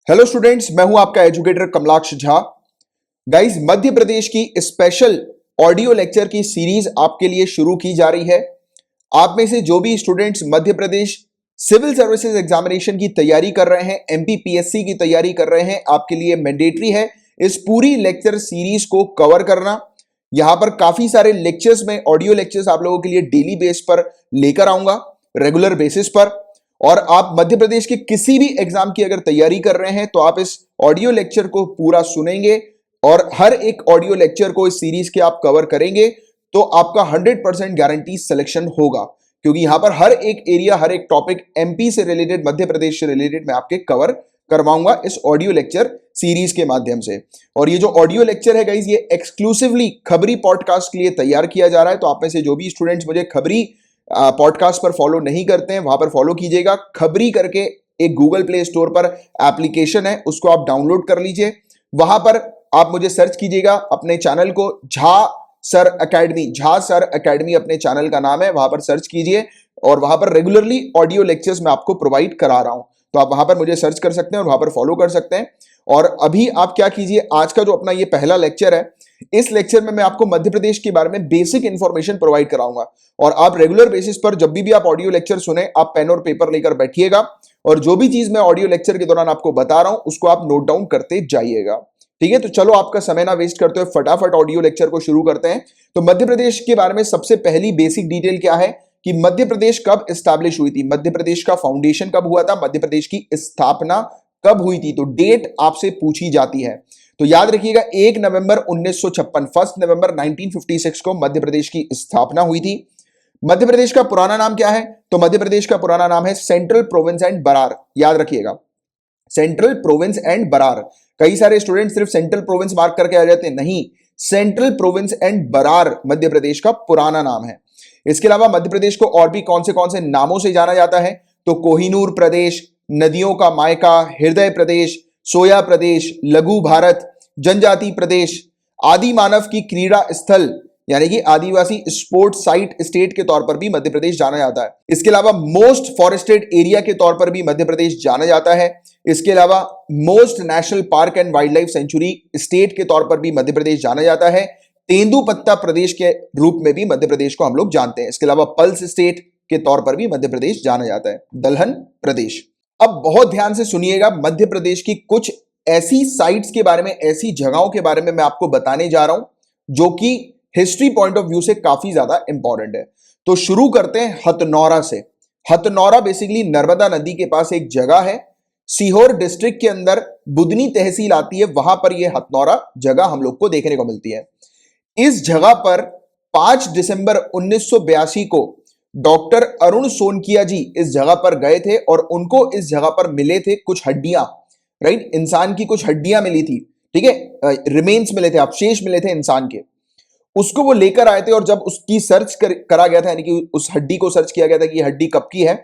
Hello students, मैं हूं आपका एजुकेटर कमलाक्ष झा। गाइस, मध्य प्रदेश की स्पेशल ऑडियो लेक्चर की सीरीज आपके लिए शुरू की जा रही है। आप में से जो भी students Madhya Pradesh civil services examination की तैयारी कर रहे हैं, एमपीपीएससी की तैयारी कर रहे हैं, आपके लिए मैंडेटरी है इस पूरी लेक्चर सीरीज को कवर करना। यहां पर काफी सारे लेक्चर्स में ऑडियो लेक्चर्स आप लोगों के लिए डेली बेस पर लेकर आऊंगा, रेगुलर बेसिस पर। और आप मध्य प्रदेश के किसी भी एग्जाम की अगर तैयारी कर रहे हैं तो आप इस ऑडियो लेक्चर को पूरा सुनेंगे और हर एक ऑडियो लेक्चर को इस सीरीज के आप कवर करेंगे तो आपका 100% गारंटी सिलेक्शन होगा, क्योंकि यहां पर हर एक एरिया, हर एक टॉपिक एमपी से रिलेटेड, मध्य प्रदेश से रिलेटेड मैं आपके कवर करवाऊंगा इस ऑडियो लेक्चर सीरीज के माध्यम से। और ये जो ऑडियो लेक्चर है गाइस, ये एक्सक्लूसिवली खबरी पॉडकास्ट के लिए तैयार किया जा रहा है। तो आप में से जो भी स्टूडेंट्स मुझे खबरी पॉडकास्ट पर फॉलो नहीं करते हैं, वहां पर फॉलो कीजिएगा। खबरी करके एक गूगल प्ले स्टोर पर एप्लीकेशन है, उसको आप डाउनलोड कर लीजिए। वहां पर आप मुझे सर्च कीजिएगा, अपने चैनल को झा सर एकेडमी अपने चैनल का नाम है, वहां पर सर्च कीजिए और वहां पर रेगुलरली ऑडियो लेक्चर्स मैं आपको प्रोवाइड करा रहा हूं। तो आप वहां पर मुझे सर्च कर सकते हैं और वहां पर फॉलो कर सकते हैं। और अभी आप क्या कीजिए, आज का जो अपना ये पहला लेक्चर है, इस लेक्चर में मैं आपको मध्य प्रदेश के बारे में बेसिक इंफॉर्मेशन प्रोवाइड कराऊंगा। और आप रेगुलर बेसिस पर जब भी आप ऑडियो लेक्चर सुने, आप पेन और पेपर लेकर बैठिएगा और जो भी चीज मैं ऑडियो लेक्चर के दौरान आपको बता रहा हूं उसको आप नोट डाउन करते जाइएगा। ठीक है, तो चलो आपका समय ना वेस्ट करते हुए फटाफट ऑडियो लेक्चर को शुरू करते हैं। तो मध्य प्रदेश के बारे में सबसे पहली बेसिक डिटेल क्या है कि मध्य प्रदेश कब एस्टैब्लिश हुई थी, मध्य प्रदेश का फाउंडेशन कब हुआ था, मध्य प्रदेश की स्थापना कब हुई थी। तो डेट आपसे पूछी जाती है, तो याद रखिएगा 1 नवंबर 1956, 1 नवंबर 1956 को मध्य प्रदेश की स्थापना हुई थी। मध्य प्रदेश का पुराना नाम क्या है, तो मध्य प्रदेश का पुराना नाम है सेंट्रल प्रोविंस एंड बरार। याद रखिएगा, सेंट्रल प्रोविंस एंड बरार। कई सारे स्टूडेंट सिर्फ सेंट्रल प्रोविंस मार्क करके आ जाते हैं, नहीं, central province and Brar Madhya Pradesh का पुराना नाम है। इसके अलावा मध्य प्रदेश को और भी कौन से नामों से जाना जाता है, तो कोहिनूर प्रदेश, नदियों का मायका, हृदय प्रदेश, सोया प्रदेश, लघु भारत, जनजाति प्रदेश, आदि मानव की क्रीड़ा स्थल यानी कि आदिवासी स्पोर्ट साइट स्टेट के तौर पर भी मध्य प्रदेश जाना जाता है। इसके अलावा मोस्ट फॉरेस्टेड एरिया के तौर पर भी मध्य प्रदेश जाना जाता है। इसके अलावा most national park and wild life sanctuary state के तौर पर भी मध्य प्रदेश जाना जाता है। तेंदुपत्ता प्रदेश के रूप में भी मध्य प्रदेश को हम लोग जानते हैं। इसके अलावा पल्स स्टेट के तौर पर भी मध्य प्रदेश जाना जाता है, दलहन प्रदेश। अब बहुत ध्यान से सुनिएगा, मध्य प्रदेश की कुछ ऐसी साइट्स के बारे में, ऐसी जगहों के बारे में मैं आपको बताने जा रहा हूं जो कि हिस्ट्री पॉइंट ऑफ व्यू से काफी ज्यादा इंपॉर्टेंट है। तो शुरू करते हैं हथनौरा से। हथनौरा बेसिकली नर्मदा नदी के पास एक जगह है, सीहोर डिस्ट्रिक्ट के अंदर बुदनी तहसील आती है, वहां पर यह हथनौरा जगह हम लोग को देखने को मिलती है। इस जगह पर 5 दिसंबर 1982 को डॉक्टर अरुण सोनकिया जी इस जगह पर गए थे और उनको इस जगह पर मिले थे कुछ हड्डियां, राइट, इंसान की कुछ हड्डियां मिली थी, ठीक है, रिमेन्स मिले थे, अवशेष मिले थे इंसान के, उसको वो लेकर आए थे। और जब उसकी सर्च करा गया था, यानी कि उस हड्डी को सर्च किया गया था कि ये हड्डी कब की है,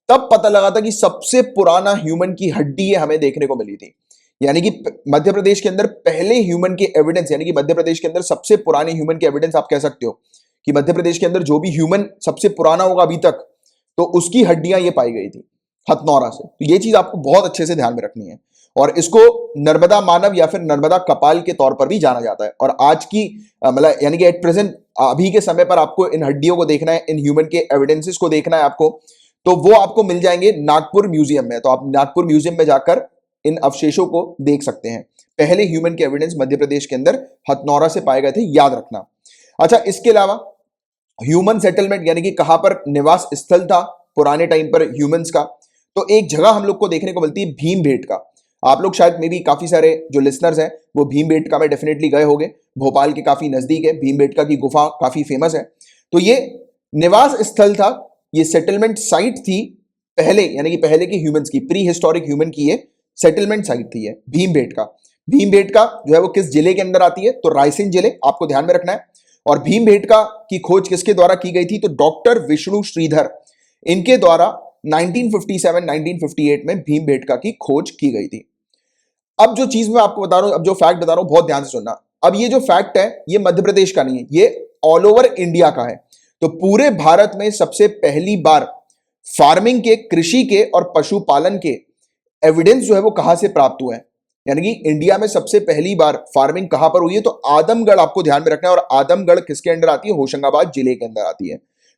तब पता लगा था कि सबसे पुराना ह्यूमन की हड्डी हमें देखने को मिली थी। यानी कि मध्य प्रदेश के अंदर पहले ह्यूमन के एविडेंस, यानी कि मध्य प्रदेश के अंदर सबसे पुराने ह्यूमन के एविडेंस आप कह सकते हो कि मध्य प्रदेश के अंदर जो भी ह्यूमन सबसे पुराना होगा अभी तक, तो उसकी हड्डियां ये पाई गई थी हथनौरा से। तो ये चीज आपको बहुत अच्छे से ध्यान में रखनी है। और इसको नर्मदा मानव या फिर नर्मदा कपाल के तौर पर भी जाना जाता है। और आज की मतलब यानी कि एट प्रेजेंट, अभी के समय पर आपको इन हड्डियों को देखना है, इन ह्यूमन के एविडेंसेस को देखना है आपको, तो वो आपको मिल जाएंगे नागपुर म्यूजियम में। तो आप नागपुर म्यूजियम में जाकर इन अवशेषों को देख सकते हैं। पहले ह्यूमन के एविडेंस मध्य प्रदेश के अंदर हथनौरा से पाए गए थे, याद रखना। अच्छा, इसके अलावा ह्यूमन सेटलमेंट यानी कि कहां पर निवास स्थल था पुराने टाइम पर ह्यूमंस का, तो एक जगह हम लोग को देखने को मिलती है भीमबेटका। आप लोग शायद मे भी काफी सारे जो लिसनर्स हैं वो भीमबेटका में डेफिनेटली गए होंगे, भोपाल के काफी नजदीक है, भीमबेटका की गुफा काफी फेमस है। तो ये निवास स्थल था, ये सेटलमेंट साइट थी पहले, यानी कि पहले के ह्यूमंस की, प्री हिस्टोरिक ह्यूमन की ये सेटलमेंट साइट थी ये भीमबेटका। भीमबेटका जो है वो किस जिले के अंदर आती है, तो रायसेन जिले, आपको ध्यान में रखना है। और भीमबेटका की खोज किसके द्वारा की गई थी, तो डॉक्टर विष्णु श्रीधर, इनके द्वारा 1957-1958 में भीमबेटका की खोज की गई थी। अब जो चीज मैं आपको बता रहा हूं, अब जो फैक्ट बता रहा हूं, बहुत ध्यान से सुनना। अब ये जो फैक्ट है ये मध्य प्रदेश का नहीं है, ये ऑल ओवर इंडिया का है। तो पूरे भारत में सबसे पहली बार फार्मिंग के, कृषि के और पशुपालन के एविडेंस जो है वो कहां से प्राप्त हुआ है, यानी कि इंडिया में सबसे पहली बार फार्मिंग कहां पर हुई है, तो आदमगढ़ आपको ध्यान में रखना है। और आदमगढ़ किसके अंदर आती है, होशंगाबाद जिले के अंदर आती है।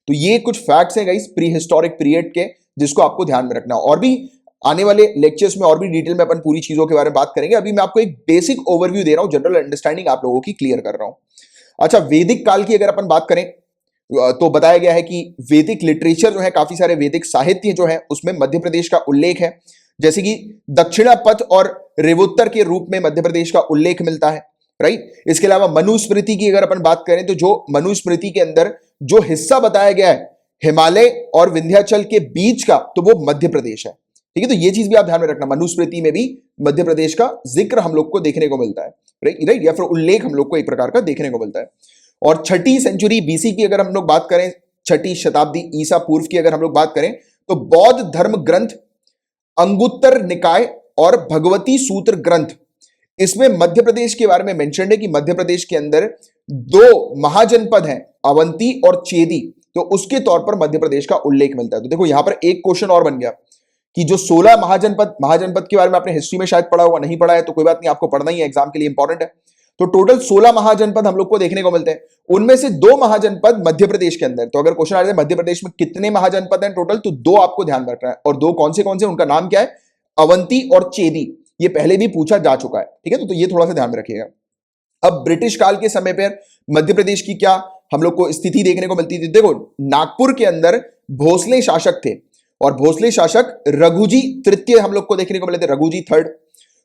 तो ये कुछ फैक्ट्स हैं गाइस प्री हिस्टोरिक पीरियड के, जिसको आपको ध्यान में रखना है। और भी आने वाले लेक्चर्स में और भी डिटेल में अपन पूरी चीजों के बारे में बात करेंगे। अभी मैं आपको एक बेसिक ओवरव्यू दे रहा हूं, जनरल अंडरस्टैंडिंग आप लोगों की क्लियर कर रहा हूं। अच्छा, वैदिक काल की अगर अपन बात करें तो बताया गया है कि वैदिक लिटरेचर जो है, काफी सारे वैदिक साहित्य जो है उसमें मध्य प्रदेश का उल्लेख है। जैसे कि दक्षिणा पथ और रेवोत्तर के रूप में मध्य प्रदेश का उल्लेख मिलता है, राइट। इसके अलावा मनुस्मृति की अगर अपन बात करें तो जो मनुस्मृति के अंदर जो हिस्सा बताया गया है हिमालय और विंध्याचल के बीच का, तो वो मध्य प्रदेश है। ठीक है, तो ये चीज भी आप ध्यान में रखना, मनुस्मृति में भी मध्य प्रदेश का जिक्र हम लोग को देखने को मिलता है, राइट, या फिर उल्लेख हम लोग को एक प्रकार का देखने को मिलता है। और छठी सेंचुरी बीसी की अगर हम लोग बात करें, छठी शताब्दी ईसा पूर्व की अगर हम लोग बात करें, तो बौद्ध धर्म ग्रंथ अंगुत्तर निकाय और भगवती सूत्र ग्रंथ, इसमें मध्य प्रदेश के बारे में मेंशन है कि मध्य प्रदेश के अंदर दो महाजनपद हैं, अवंती और चेदी, तो उसके तौर पर मध्य प्रदेश का उल्लेख मिलता है। तो देखो यहां पर एक क्वेश्चन और बन गया कि जो 16 महाजनपद के बारे में आपने हिस्ट्री में शायद पढ़ा होगा, नहीं पढ़ा है तो कोई बात नहीं, आपको पढ़ना ही है, एग्जाम के लिए इंपॉर्टेंट है। तो टोटल 16 महाजनपद हम लोग को देखने को मिलते हैं, उनमें से 2 महाजनपद मध्य प्रदेश के अंदर। तो अगर क्वेश्चन आ जाए मध्य प्रदेश में कितने महाजनपद हैं टोटल, तो 2 आपको ध्यान रखना है। और 2 कौन से, उनका नाम क्या है, अवंती और चेदी। ये पहले भी पूछा जा चुका है, ठीक है, तो ये थोड़ा सा ध्यान में रखिएगा। अब ब्रिटिश काल के समय पर मध्य प्रदेश की क्या हम लोग को स्थिति देखने को मिलती थी। देखो नागपुर के अंदर भोसले शासक थे, और भोसले शासक रघुजी तृतीय हम लोग को देखने को मिले थे, रघुजी थर्ड।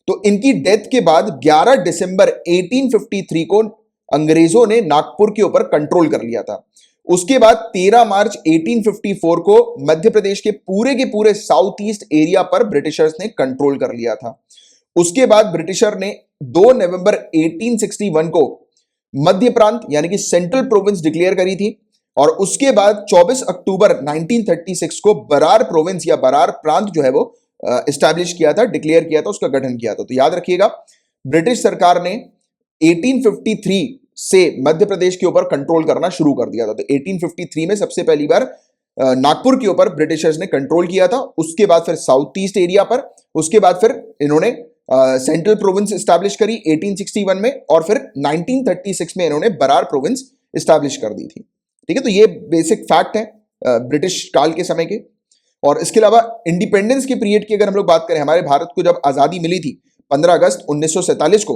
तो इनकी डेथ के बाद 11 दिसंबर 1853 को अंग्रेजों ने नागपुर के ऊपर कंट्रोल कर लिया था। उसके बाद 13 मार्च 1854 को मध्य प्रदेश के पूरे साउथ ईस्ट एरिया पर ब्रिटिशर्स ने कंट्रोल कर लिया था। उसके बाद ब्रिटिशर ने 2 नवंबर 1861 को मध्य प्रांत यानी कि सेंट्रल प्रोविंस डिक्लेयर करी थी, और उसके बाद 24 अक्टूबर 1936 को बरार प्रोविंस या बरार प्रांत जो है वो एस्टैब्लिश किया था, डिक्लेयर किया था, उसका गठन किया था। तो याद रखिएगा ब्रिटिश सरकार ने 1853 से मध्य प्रदेश के ऊपर कंट्रोल करना शुरू कर दिया था। तो 1853 में सबसे पहली बार नागपुर के ऊपर ब्रिटिशर्स ने कंट्रोल किया था, उसके बाद फिर साउथ ईस्ट एरिया पर, उसके बाद फिर इन्होंने सेंट्रल प्रोविंस एस्टैब्लिश करी 1861 में, और फिर 1936 में इन्होंने बरार प्रोविंस एस्टैब्लिश कर दी थी। ठीक है, तो ये बेसिक फैक्ट है ब्रिटिश काल के समय के। और इसके अलावा इंडिपेंडेंस के पीरियड की अगर हम लोग बात करें, हमारे भारत को जब आजादी मिली थी 15 अगस्त 1947 को,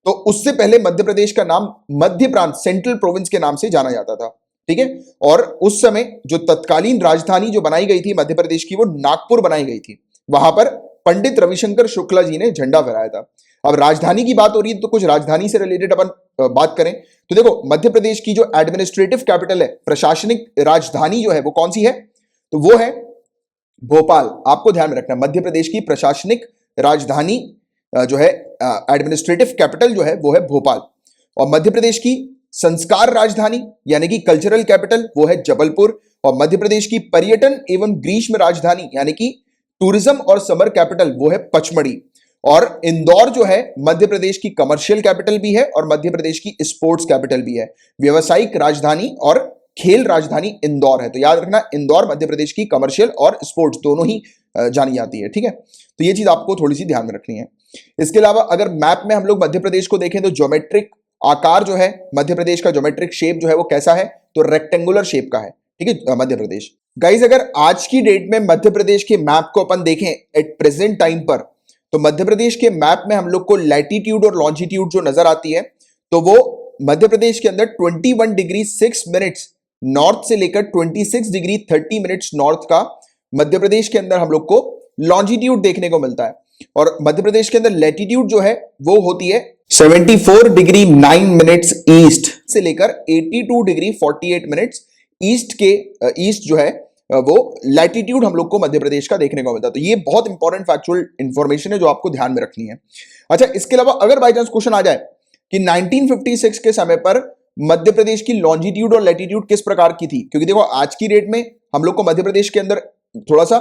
तो उससे पहले मध्य प्रदेश का नाम मध्य प्रांत सेंट्रल प्रोविंस के नाम से जाना जाता था। ठीक है, और उस समय जो तत्कालीन राजधानी जो बनाई गई थी मध्य प्रदेश की, वो नागपुर बनाई गई थी। वहां पर पंडित रविशंकर शुक्ला जी ने झंडा फहराया था। अब राजधानी की बात हो रही है तो कुछ राजधानी से रिलेटेड अपन बात करें तो देखो मध्य प्रदेश की जो एडमिनिस्ट्रेटिव कैपिटल है, प्रशासनिक राजधानी जो है वो कौन सी है, तो वो है भोपाल। आपको ध्यान में रखना, मध्य प्रदेश की प्रशासनिक राजधानी जो है, एडमिनिस्ट्रेटिव कैपिटल जो है वो है भोपाल। और मध्य प्रदेश की संस्कार राजधानी यानी कि कल्चरल कैपिटल वो है जबलपुर। और मध्य प्रदेश की पर्यटन एवं ग्रीष्म राजधानी यानी कि टूरिज्म और समर कैपिटल वो है पचमढ़ी। और इंदौर जो है मध्य प्रदेश की कमर्शियल कैपिटल भी है और मध्य प्रदेश की स्पोर्ट्स कैपिटल भी है। व्यावसायिक राजधानी और खेल राजधानी इंदौर है। तो याद रखना, इंदौर मध्य प्रदेश की कमर्शियल और स्पोर्ट्स दोनों ही जानी जाती है। ठीक है, तो ये चीज आपको थोड़ी सी ध्यान में रखनी है। इसके अलावा अगर मैप में हम लोग मध्य प्रदेश को देखें तो ज्योमेट्रिक आकार जो है मध्य प्रदेश का, ज्योमेट्रिक शेप जो है वो कैसा है, तो रेक्टेंगुलर शेप का है। ठीक है, मध्य प्रदेश। गाइज अगर आज की डेट में मध्य प्रदेश के मैप को अपन देखें एट प्रेजेंट टाइम पर, तो मध्य प्रदेश के मैप में हम लोग को लैटिट्यूड और लॉन्जिट्यूड जो नजर आती है, तो वो मध्य प्रदेश के अंदर 21 डिग्री 6 मिनट्स नॉर्थ से लेकर 26 डिग्री 30 मिनट्स नॉर्थ का मध्य प्रदेश के अंदर हम लोग को लॉन्जिट्यूड देखने को मिलता है। और मध्य प्रदेश के अंदर लैटिट्यूड जो है वो होती है 74 डिग्री 9 मिनट्स ईस्ट से लेकर 82 डिग्री 48 मिनट्स ईस्ट जो है वो लैटिट्यूड हम लोग को मध्य प्रदेश का देखने को मिलता है। तो ये बहुत इंपॉर्टेंट फैक्चुअल इंफॉर्मेशन है जो आपको ध्यान में रखनी है। अच्छा, इसके अलावा अगर बाई चांस क्वेश्चन आ जाए कि 1956 के समय पर मध्य प्रदेश की लॉन्जिट्यूड और लैटिट्यूड किस प्रकार की थी, क्योंकि देखो आज की डेट में हम लोग को मध्य प्रदेश के अंदर थोड़ा सा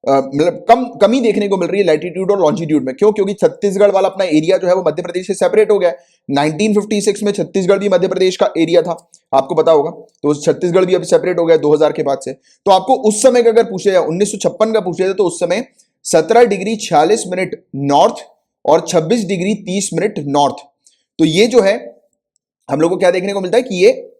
मतलब कमी देखने को मिल रही है लैटिट्यूड और लॉन्जिट्यूड में। क्यों? क्योंकि छत्तीसगढ़ वाला अपना एरिया जो है वो मध्य प्रदेश से सेपरेट हो गया है। 1956 में छत्तीसगढ़ भी मध्य प्रदेश का एरिया था, आपको पता होगा, तो छत्तीसगढ़ भी अब सेपरेट हो गया 2000 के बाद से। तो आपको उस समय का अगर पूछे जाए, 1956 का पूछे जाए, तो उस समय 17 डिग्री 46 मिनट नॉर्थ और 26 डिग्री 30 मिनट नॉर्थ। तो ये जो है हम लोग को क्या देखने को मिलता है कि ये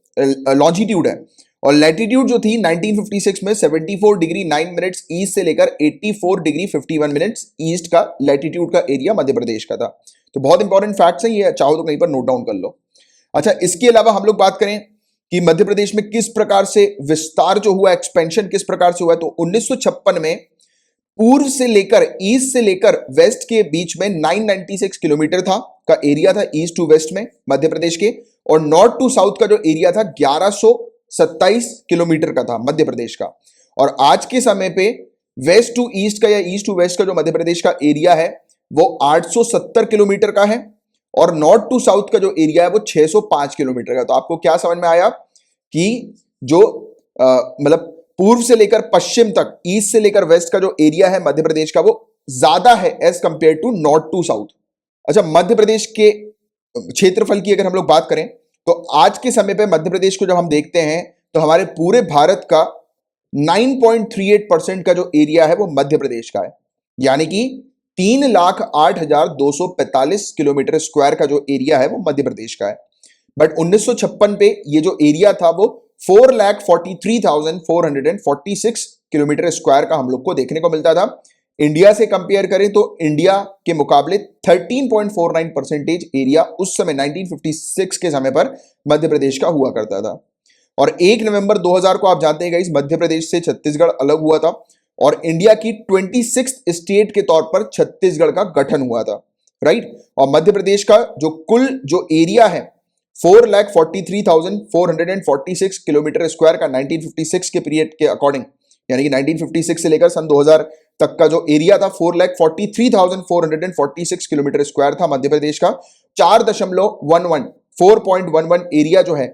लॉन्जिट्यूड है। और लैटिट्यूड जो थी 1956 में 74 डिग्री 9 मिनट्स ईस्ट से लेकर 84 डिग्री 51 मिनट्स ईस्ट का लैटिट्यूड का एरिया मध्य प्रदेश का था। तो बहुत इंपॉर्टेंट फैक्ट्स है ये, चाहो तो कहीं पर नोट डाउन कर लो। अच्छा, इसके अलावा हम लोग बात करें कि मध्य प्रदेश में किस प्रकार से विस्तार जो हुआ, एक्सपेंशन किस प्रकार से हुआ, तो 1956 में पूर्व से लेकर ईस्ट से लेकर वेस्ट के बीच में 996 किलोमीटर था का एरिया था ईस्ट टू वेस्ट में मध्य प्रदेश के, और नॉर्थ टू साउथ का जो एरिया था 1127 किलोमीटर का था मध्य प्रदेश का। और आज के समय पे वेस्ट टू ईस्ट का या ईस्ट टू वेस्ट का जो मध्य प्रदेश का एरिया है वो 870 किलोमीटर का है, और नॉर्थ टू साउथ का जो एरिया है वो 605 किलोमीटर का। तो आपको क्या समझ में आया कि जो मतलब पूर्व से लेकर पश्चिम तक, ईस्ट से लेकर वेस्ट का जो एरिया है मध्य प्रदेश का वो ज्यादा है as compare to north to south. अच्छा, मध्य प्रदेश के क्षेत्रफल की अगर हम लोग बात करें तो आज के समय पे मध्य प्रदेश को जब हम देखते हैं तो हमारे पूरे भारत का 9.38% का जो एरिया है वो मध्य प्रदेश का है, यानी कि 3,08,245 किलोमीटर स्क्वायर का जो एरिया है वो मध्य प्रदेश का है। बट 1956 पे ये जो एरिया था वो 4,43,446 किलोमीटर स्क्वायर का हम लोग को देखने को मिलता था। इंडिया से कंपेयर करें तो इंडिया के मुकाबले 13.49% एरिया उस समय 1956 के समय पर मध्य प्रदेश का हुआ करता था। और 1 नवंबर 2000 को आप जानते हैं गाइस, मध्य प्रदेश से छत्तीसगढ़ अलग हुआ था और इंडिया की 26th स्टेट के तौर पर छत्तीसगढ़ का गठन हुआ था, राइट। और मध्य प्रदेश का जो कुल जो एरिया है 4,43,446 किलोमीटर स्क्वायर का 1956 के पीरियड के अकॉर्डिंग, यानी कि 1956 से लेकर सन 2000 तक का जो एरिया था 4,43,446 किलोमीटर स्क्वायर था मध्य प्रदेश का। 4.11 एरिया जो है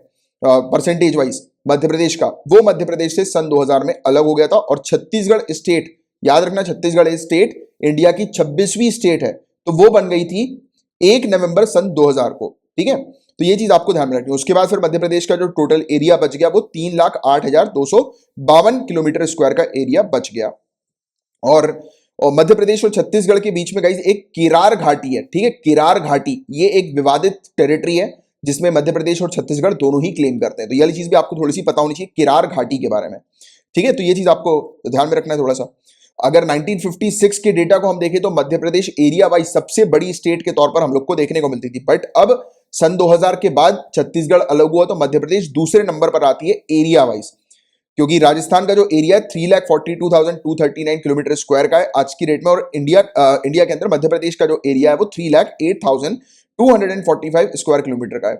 परसेंटेज वाइज मध्य प्रदेश का, वो मध्य प्रदेश से सन 2000 में अलग हो गया था। और छत्तीसगढ़ स्टेट, याद रखना छत्तीसगढ़ स्टेट इंडिया की 26वीं स्टेट है, तो वो बन गई थी 1 नवंबर सन 2000 को, ठीक है। तो ये चीज आपको ध्यान में रखनी है। उसके बाद फिर मध्य प्रदेश का जो टोटल एरिया बच गया वो 3,08,252 किलोमीटर स्क्वायर का एरिया बच गया। और मध्य प्रदेश और छत्तीसगढ़ के बीच में गाइस एक किरार घाटी है, ठीक है। किरार घाटी ये एक विवादित टेरिटरी है जिसमें मध्य प्रदेश और छत्तीसगढ़ दोनों ही क्लेम करते हैं। तो ये वाली चीज भी आपको थोड़ी सी पता होनी चाहिए किरार घाटी के बारे में, ठीक है। तो ये चीज आपको ध्यान में रखना है थोड़ा सा। अगर 1956 के डेटा को हम देखें तो मध्य प्रदेश एरिया वाइज सबसे बड़ी स्टेट के तौर पर हम लोग को देखने को मिलती थी, बट अब सन 2000 के बाद छत्तीसगढ़ अलग हुआ तो मध्य प्रदेश दूसरे नंबर पर आती है एरिया वाइज, क्योंकि राजस्थान का जो एरिया 3,42,239 किलोमीटर स्क्वायर का है आज की डेट में, और इंडिया के अंदर मध्य प्रदेश का जो एरिया है वो 3,08,245 स्क्वायर किलोमीटर का है।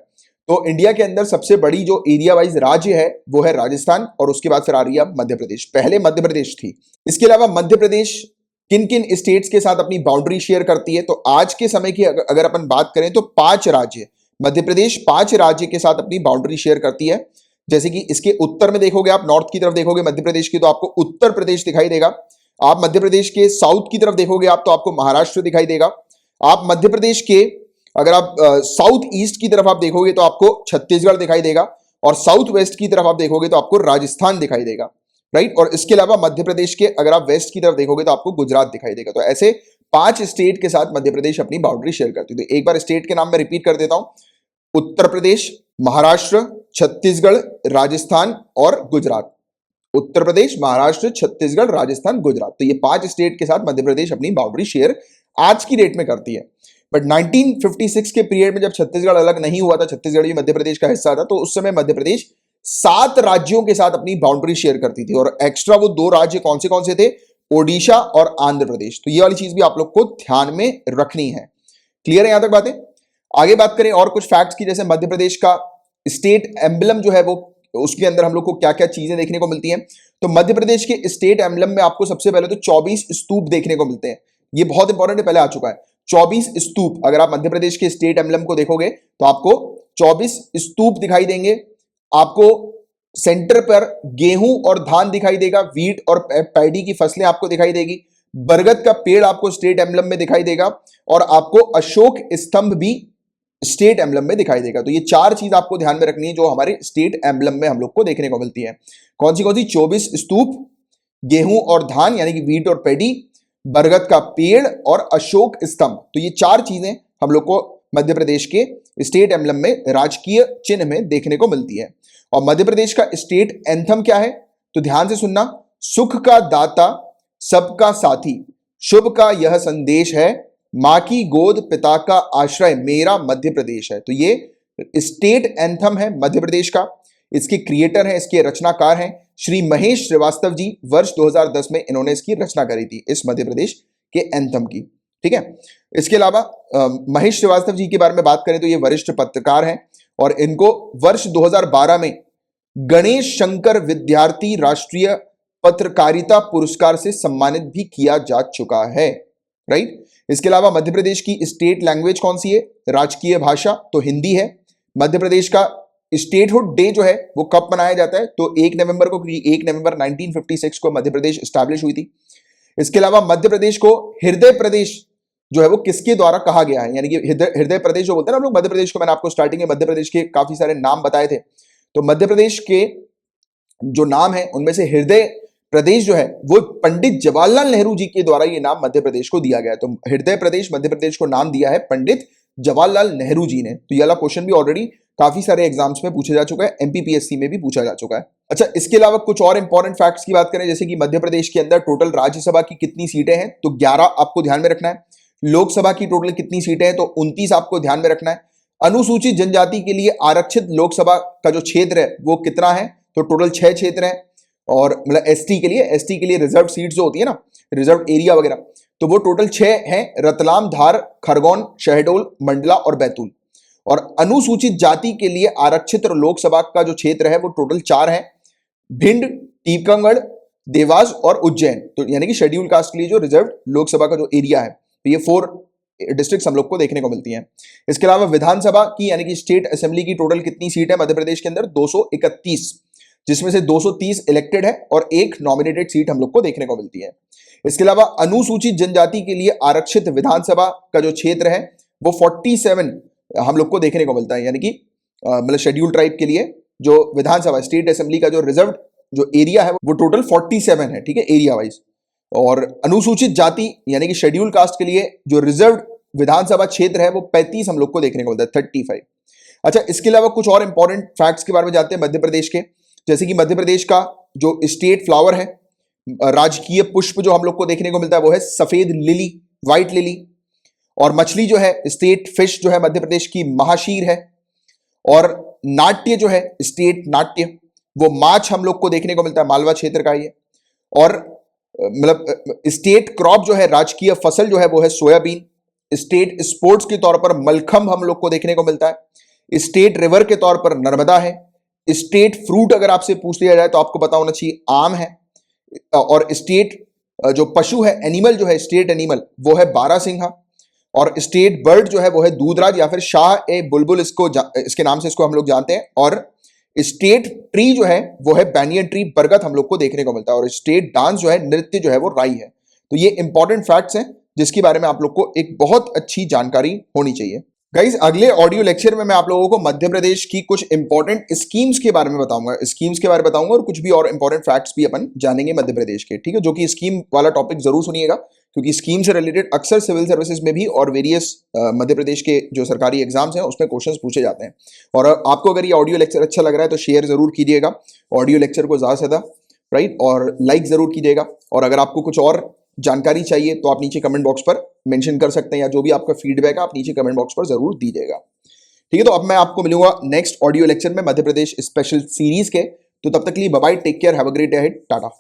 तो इंडिया के अंदर सबसे बड़ी जो एरिया वाइज राज्य है वो है राजस्थान, और उसके बाद फिर आ रही है मध्य प्रदेश। पहले मध्य प्रदेश थी। इसके अलावा मध्य प्रदेश किन किन स्टेट्स के साथ अपनी बाउंड्री शेयर करती है, तो आज के समय की अगर अपन बात करें तो 5 राज्य, मध्य प्रदेश 5 राज्य के साथ अपनी बाउंड्री शेयर करती है। जैसे कि इसके उत्तर में देखोगे, आप नॉर्थ की तरफ देखोगे मध्य प्रदेश की तो आपको उत्तर प्रदेश दिखाई देगा। आप मध्य प्रदेश के साउथ की तरफ देखोगे आप तो आपको महाराष्ट्र दिखाई देगा। आप मध्य प्रदेश के अगर आप साउथ ईस्ट की तरफ आप देखोगे तो आपको छत्तीसगढ़ दिखाई देगा, और साउथ वेस्ट की तरफ आप देखोगे तो आपको राजस्थान दिखाई देगा, राइट। और इसके अलावा मध्य प्रदेश के अगर आप वेस्ट की तरफ देखोगे तो आपको गुजरात दिखाई देगा। तो ऐसे 5 स्टेट के साथ मध्य प्रदेश अपनी बाउंड्री शेयर करती है। तो एक बार स्टेट के नाम में रिपीट कर देता हूं, उत्तर प्रदेश, महाराष्ट्र, छत्तीसगढ़, राजस्थान और गुजरात। उत्तर प्रदेश, महाराष्ट्र, छत्तीसगढ़, राजस्थान, गुजरात। तो ये 5 स्टेट के साथ मध्य प्रदेश अपनी बाउंड्री शेयर आज की डेट में करती है। बट 1956 के पीरियड में जब छत्तीसगढ़ अलग नहीं हुआ था, छत्तीसगढ़ भी मध्य प्रदेश का हिस्सा था, तो उस समय मध्य प्रदेश 7 राज्यों के साथ अपनी बाउंड्री शेयर करती थी, और एक्स्ट्रा वो 2 राज्य कौन से थे, ओडिशा और आंध्र प्रदेश। तो ये वाली चीज भी आप लोग को ध्यान में रखनी है। क्लियर है यहां तक बातें? आगे बात करें और कुछ फैक्ट्स की, जैसे मध्य प्रदेश का स्टेट एम्बलम जो है वो, उसके अंदर हम लोग को क्या क्या चीजें देखने को मिलती हैं। तो मध्य प्रदेश के स्टेट एम्बलम में आपको सबसे पहले तो 24 स्तूप देखने को मिलते हैं। ये बहुत इंपॉर्टेंट है, पहले आ चुका है 24 स्तूप। अगर आप मध्य प्रदेश के स्टेट एम्बलम को देखोगे तो आपको 24 स्तूप दिखाई देंगे। आपको सेंटर पर गेहूं और धान दिखाई देगा, वीट और पैडी की फसलें आपको दिखाई देगी। बरगद का पेड़ आपको स्टेट एम्बलम में दिखाई देगा, और आपको अशोक स्तंभ भी स्टेट एम्बलम में दिखाई देगा। तो ये 4 चीज आपको ध्यान में रखनी है जो हमारे स्टेट एम्बलम में हम लोग को देखने को मिलती है। कौन सी 24 स्तूप, गेहूं और धान यानी कि वीट और पैडी, बरगद का पेड़ और अशोक स्तंभ। तो ये चार चीजें हम लोग को मध्य प्रदेश के स्टेट एम्बलम में, राजकीय चिन्ह में देखने को मिलती है। और मध्य प्रदेश का स्टेट एंथम क्या है? तो ध्यान से सुनना, सुख का दाता सबका साथी, शुभ का यह संदेश है, मां की गोद पिता का आश्रय, मेरा मध्य प्रदेश है। तो ये स्टेट एंथम है मध्य प्रदेश का। इसके क्रिएटर हैं, इसके रचनाकार हैं श्री महेश श्रीवास्तव जी। वर्ष 2010 में इन्होंने इसकी रचना करी थी, इस मध्य प्रदेश के एंथम की। ठीक है। इसके अलावा महेश श्रीवास्तव जी के बारे में बात करें तो ये वरिष्ठ पत्रकार हैं और इनको वर्ष 2012 में गणेश शंकर विद्यार्थी राष्ट्रीय पत्रकारिता पुरस्कार से सम्मानित भी किया जा चुका है। राइट। इसके अलावा मध्य प्रदेश की स्टेट लैंग्वेज कौन सी है? राजकीय भाषा तो हिंदी है। मध्य प्रदेश का स्टेटहुड डे जो है वो कब मनाया जाता है? तो 1 नवंबर को, क्योंकि 1 नवंबर 1956 को मध्य प्रदेश स्टैब्लिश हुई थी। इसके अलावा मध्य प्रदेश को हृदय प्रदेश जो है वो किसके द्वारा कहा गया है? यानी कि हृदय प्रदेश जो बोलते हैं ना हम लोग मध्य प्रदेश को, मैंने आपको स्टार्टिंग में मध्य प्रदेश के काफी सारे नाम बताए थे। तो मध्य प्रदेश के जो नाम है उनमें से हृदय प्रदेश जो है वो पंडित जवाहरलाल नेहरू जी के द्वारा ये नाम मध्य प्रदेश को दिया गया है। तो हृदय प्रदेश मध्य प्रदेश को नाम दिया है पंडित जवाहरलाल नेहरू जी ने। तो ये वाला क्वेश्चन भी ऑलरेडी काफी सारे एग्जाम्स में पूछा जा चुका है, एमपीपीएससी में भी पूछा जा चुका है। अच्छा, इसके अलावा कुछ और इंपॉर्टेंट फैक्ट्स की बात करें, जैसे कि मध्य प्रदेश के अंदर टोटल राज्यसभा की कितनी सीटें हैं? तो 11 आपको ध्यान में रखना है। लोकसभा की टोटल कितनी सीटें हैं? तो 29 आपको ध्यान में रखना है। अनुसूचित जनजाति के लिए आरक्षित लोकसभा का जो क्षेत्र है वो कितना है? तो टोटल 6 क्षेत्र है। और मतलब एसटी के लिए रिजर्व सीट्स जो होती है ना, रिजर्व एरिया वगैरह, तो वो टोटल 6 हैं, रतलाम, धार, खरगोन, शहडोल, मंडला और बैतूल। और अनुसूचित जाति के लिए आरक्षित लोकसभा का जो क्षेत्र है वो टोटल 4 है, भिंड, टीकमगढ़, देवास और उज्जैन। तो यानी कि शेड्यूल कास्ट के लिए जो रिजर्व लोकसभा का जो एरिया है, तो ये 4 डिस्ट्रिक्ट्स हम लोग को देखने को मिलती हैं। इसके अलावा विधानसभा की यानी कि स्टेट असेंबली की टोटल कितनी सीट है मध्य प्रदेश के अंदर? 231, जिसमें से 230 इलेक्टेड है और 1 नॉमिनेटेड सीट हम लोग को देखने को मिलती है। इसके अलावा अनुसूचित जनजाति के लिए आरक्षित विधानसभा का जो क्षेत्र है वो 47 हम लोग को देखने को मिलता है, यानी कि मतलब शेड्यूल ट्राइब के लिए जो विधानसभा स्टेट असेंबली का जो रिजर्व जो एरिया है वो टोटल 47 है। ठीक है, एरिया वाइज। और अनुसूचित जाति यानी कि शेड्यूल कास्ट के लिए जो रिजर्व विधानसभा क्षेत्र है वो 35 हम लोग को देखने को मिलता है, 35। अच्छा, इसके अलावा कुछ और इंपॉर्टेंट फैक्ट्स के बारे में जानते हैं मध्य प्रदेश के, जैसे कि मध्य प्रदेश का जो स्टेट फ्लावर है, राजकीय पुष्प जो हम लोग को देखने को मिलता है वो है सफेद लिली, व्हाइट लिली। और मछली जो है, स्टेट फिश जो है मध्य प्रदेश की महाशीर है। और नाट्य जो है, स्टेट नाट्य, वो माछ हम लोग को देखने को मिलता है, मालवा क्षेत्र का ये। और मतलब स्टेट क्रॉप जो है, राजकीय फसल जो है वो है सोयाबीन। स्टेट स्पोर्ट्स के तौर पर मलखंभ हम लोग को देखने को मिलता है। स्टेट रिवर के तौर पर नर्मदा है। स्टेट फ्रूट अगर आपसे पूछ लिया जाए तो आपको पता होना चाहिए आम है। और स्टेट जो पशु है, एनिमल जो है, स्टेट एनिमल वो है बारहसिंघा। और स्टेट बर्ड जो है वो है दूधराज या फिर शाह ए बुलबुल, इसके नाम से इसको हम लोग जानते हैं। और स्टेट ट्री जो है वो है बैनियन ट्री, बरगद हम लोग को देखने को मिलता है। और स्टेट डांस जो है, नृत्य जो है वो राई है। तो ये इंपॉर्टेंट फैक्ट्स हैं जिसके बारे में आप लोग को एक बहुत अच्छी जानकारी होनी चाहिए। गाइज, अगले ऑडियो लेक्चर में मैं आप लोगों को मध्य प्रदेश की कुछ इंपॉर्टेंट स्कीम्स के बारे में बताऊंगा, और कुछ भी और इंपॉर्टेंट फैक्ट्स भी अपन जानेंगे मध्य प्रदेश के। ठीक है, जो कि स्कीम वाला टॉपिक जरूर सुनिएगा, क्योंकि स्कीम से रिलेटेड अक्सर सिविल सर्विसेज में भी और वेरियस मध्य प्रदेश के जो सरकारी एग्जाम्स हैं उसमें क्वेश्चंस पूछे जाते हैं। और आपको अगर ये ऑडियो लेक्चर अच्छा लग रहा है तो शेयर जरूर कीजिएगा ऑडियो लेक्चर को ज़्यादा से ज़्यादा, राइट, और लाइक जरूर कीजिएगा। और अगर आपको कुछ और जानकारी चाहिए तो आप नीचे कमेंट बॉक्स पर मेंशन कर सकते हैं, या जो भी आपका फीडबैक है आप नीचे कमेंट बॉक्स पर जरूर दीजिएगा। ठीक है, तो अब मैं आपको मिलूंगा नेक्स्ट ऑडियो लेक्चर में मध्य प्रदेश स्पेशल सीरीज के। तो तब तक के लिए bye bye, take care, have a great day ahead, Tata.